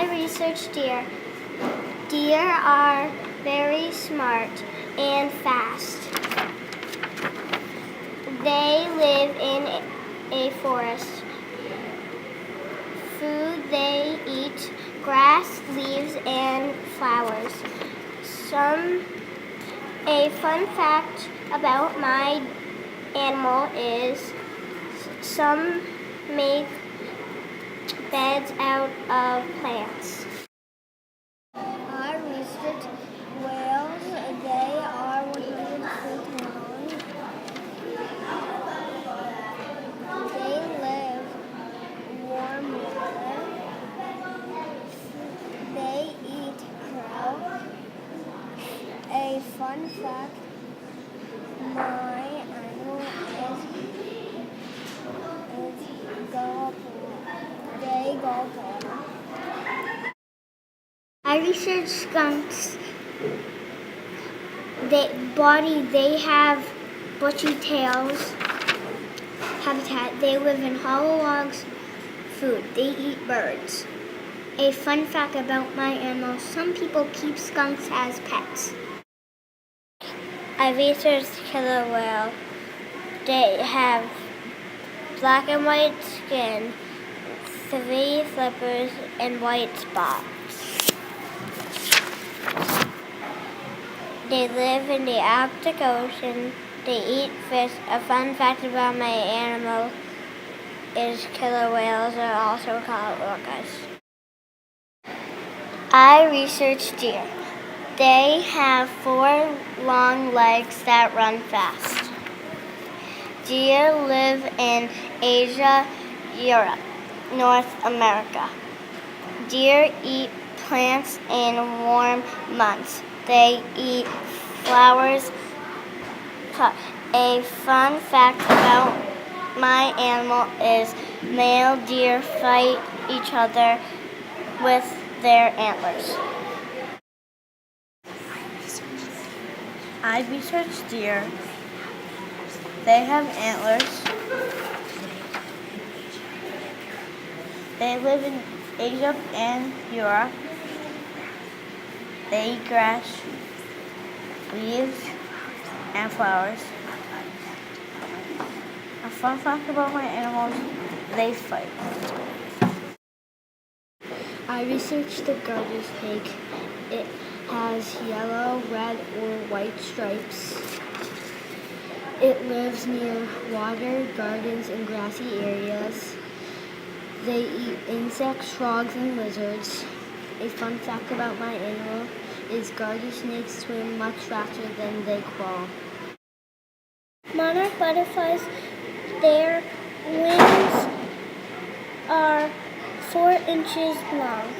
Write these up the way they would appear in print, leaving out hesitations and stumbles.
I researched deer. Deer are very smart and fast. They live in a forest. Food they eat grass, leaves, and flowers. A fun fact about my animal is some make beds out of plants. I researched whales. They are 100 feet long. They live warm water. They eat krill. A fun fact, my animal is gullible. They gullible. I researched skunks. They have bushy tails. Habitat. They live in hollow logs. Food. They eat birds. A fun fact about my animals, some people keep skunks as pets. I researched killer whale. They have black and white skin, 3 flippers, and white spots. They live in the Arctic Ocean. They eat fish. A fun fact about my animal is killer whales are also called orcas. I researched deer. They have 4 long legs that run fast. Deer live in Asia, Europe, North America. Deer eat plants in warm months. They eat flowers. A fun fact about my animal is male deer fight each other with their antlers. I researched deer. They have antlers. They live in Asia and Europe. They eat grass, leaves, and flowers. A fun fact about my animals, they fight. I researched the garter snake. It has yellow, red, or white stripes. It lives near water, gardens, and grassy areas. They eat insects, frogs, and lizards. A fun fact about my animal is garter snakes swim much faster than they crawl. Monarch butterflies, their wings are 4 inches long.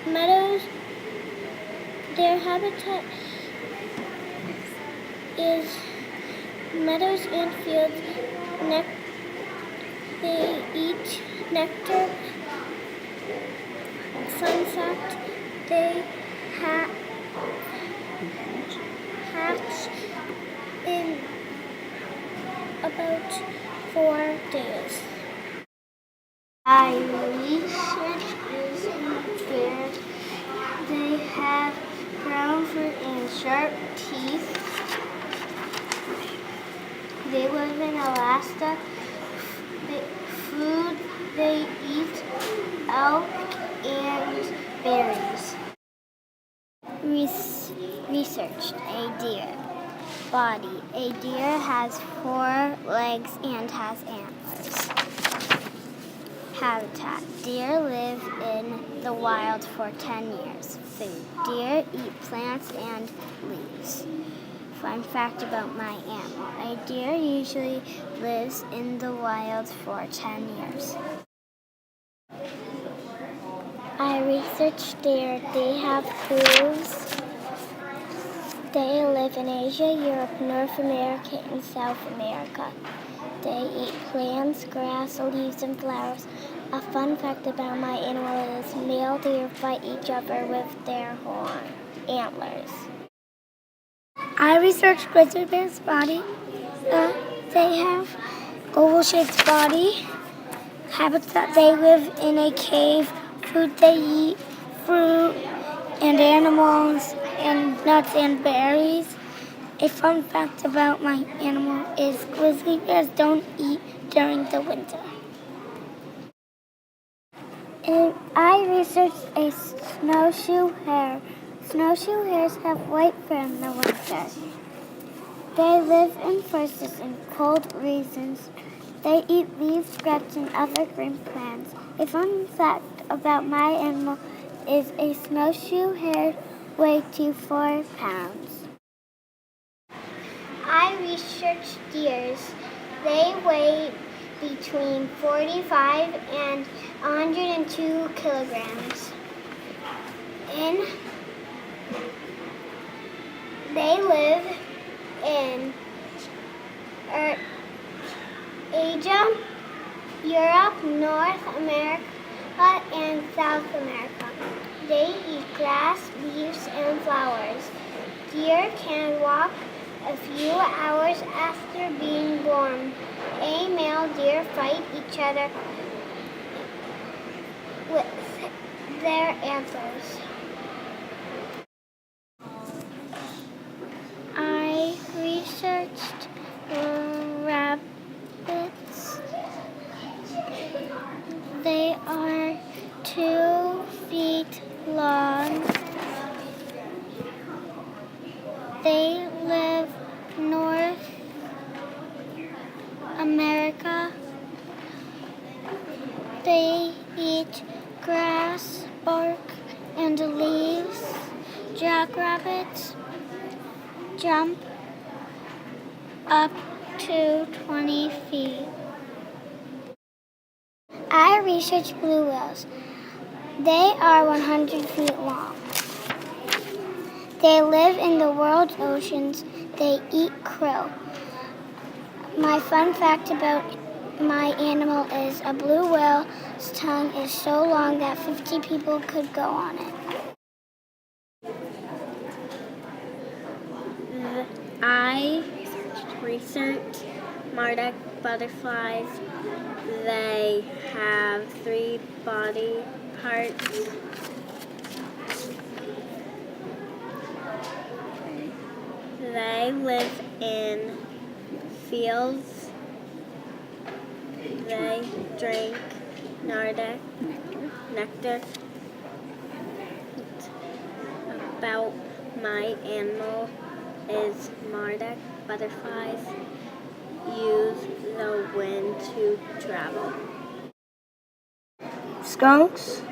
Meadows, their habitat is meadows and fields. They eat nectar. Fun fact, they hatch in about 4 days. I researched grizzly bears. They have brown fur and sharp teeth. They live in Alaska. Food they eat elk and berries. Researched a deer. Body. A deer has 4 legs and has antlers. Habitat. Deer live in the wild for 10 years. Food. Deer eat plants and leaves. Fun fact about my animal. A deer usually lives in the wild for 10 years. I researched deer. They have hooves. They live in Asia, Europe, North America, and South America. They eat plants, grass, leaves, and flowers. A fun fact about my animal is male deer fight each other with their antlers. I researched grizzly bear's body. They have oval-shaped body. habitat. They live in a cave. Food they eat, fruit and animals and nuts and berries. A fun fact about my animal is grizzly bears don't eat during the winter. And I researched a snowshoe hare. Snowshoe hares have white fur in the winter. They live in forests in cold regions. They eat leaves, scraps, and other green plants. A fun fact about my animal is a snowshoe hare weighs 4 pounds. I researched deers. They weigh between 45 and 102 kilograms. They live in Asia, Europe, North America, and South America. They eat grass, leaves, and flowers. Deer can walk a few hours after being born. A male deer fight each other with their antlers. I researched rabbits. They are 2 feet long. They live North America. They eat grass, bark, and leaves. Jackrabbits jump up to 20 feet. I researched blue whales. They are 100 feet long. They live in the world's oceans. They eat krill. My fun fact about my animal is a blue whale's tongue is so long that 50 people could go on it. I researched Marduk butterflies. They have 3 body parts. They live in fields. They drink nectar. About my animal is Marduk butterflies use the wind to travel. Skunks,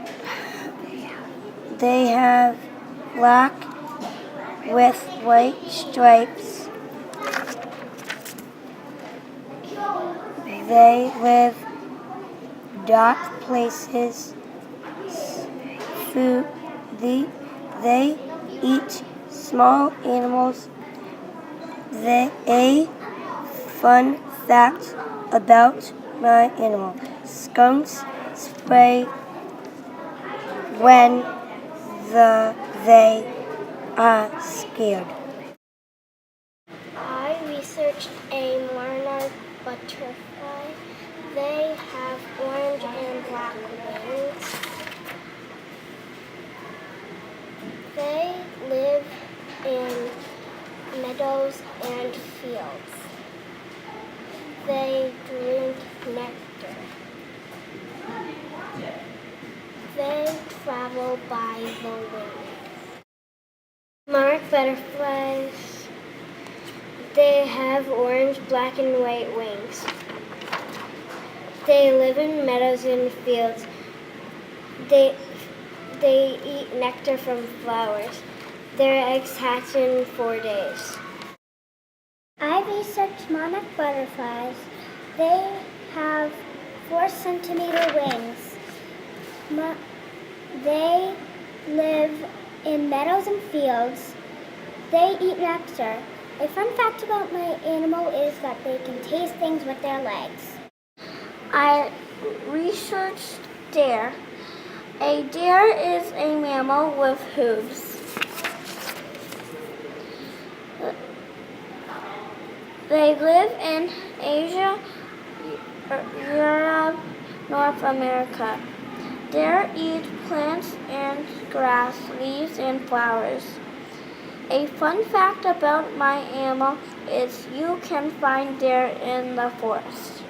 they have black with white stripes. They live dark places. They eat small animals. A fun fact about my animal: skunks spray when they are scared. I researched a monarch butterfly. They have orange and black wings. They live in meadows and fields. They drink nectar. They travel by the wind. Monarch butterflies, they have orange, black, and white wings. They live in meadows and fields. They eat nectar from flowers. Their eggs hatch in 4 days. I researched monarch butterflies. They have 4-centimeter wings. They live in meadows and fields. They eat nectar. A fun fact about my animal is that they can taste things with their legs. I researched deer. A deer is a mammal with hooves. They live in Asia, Europe, North America. They eat plants and grass, leaves, and flowers. A fun fact about my animal is you can find deer in the forest.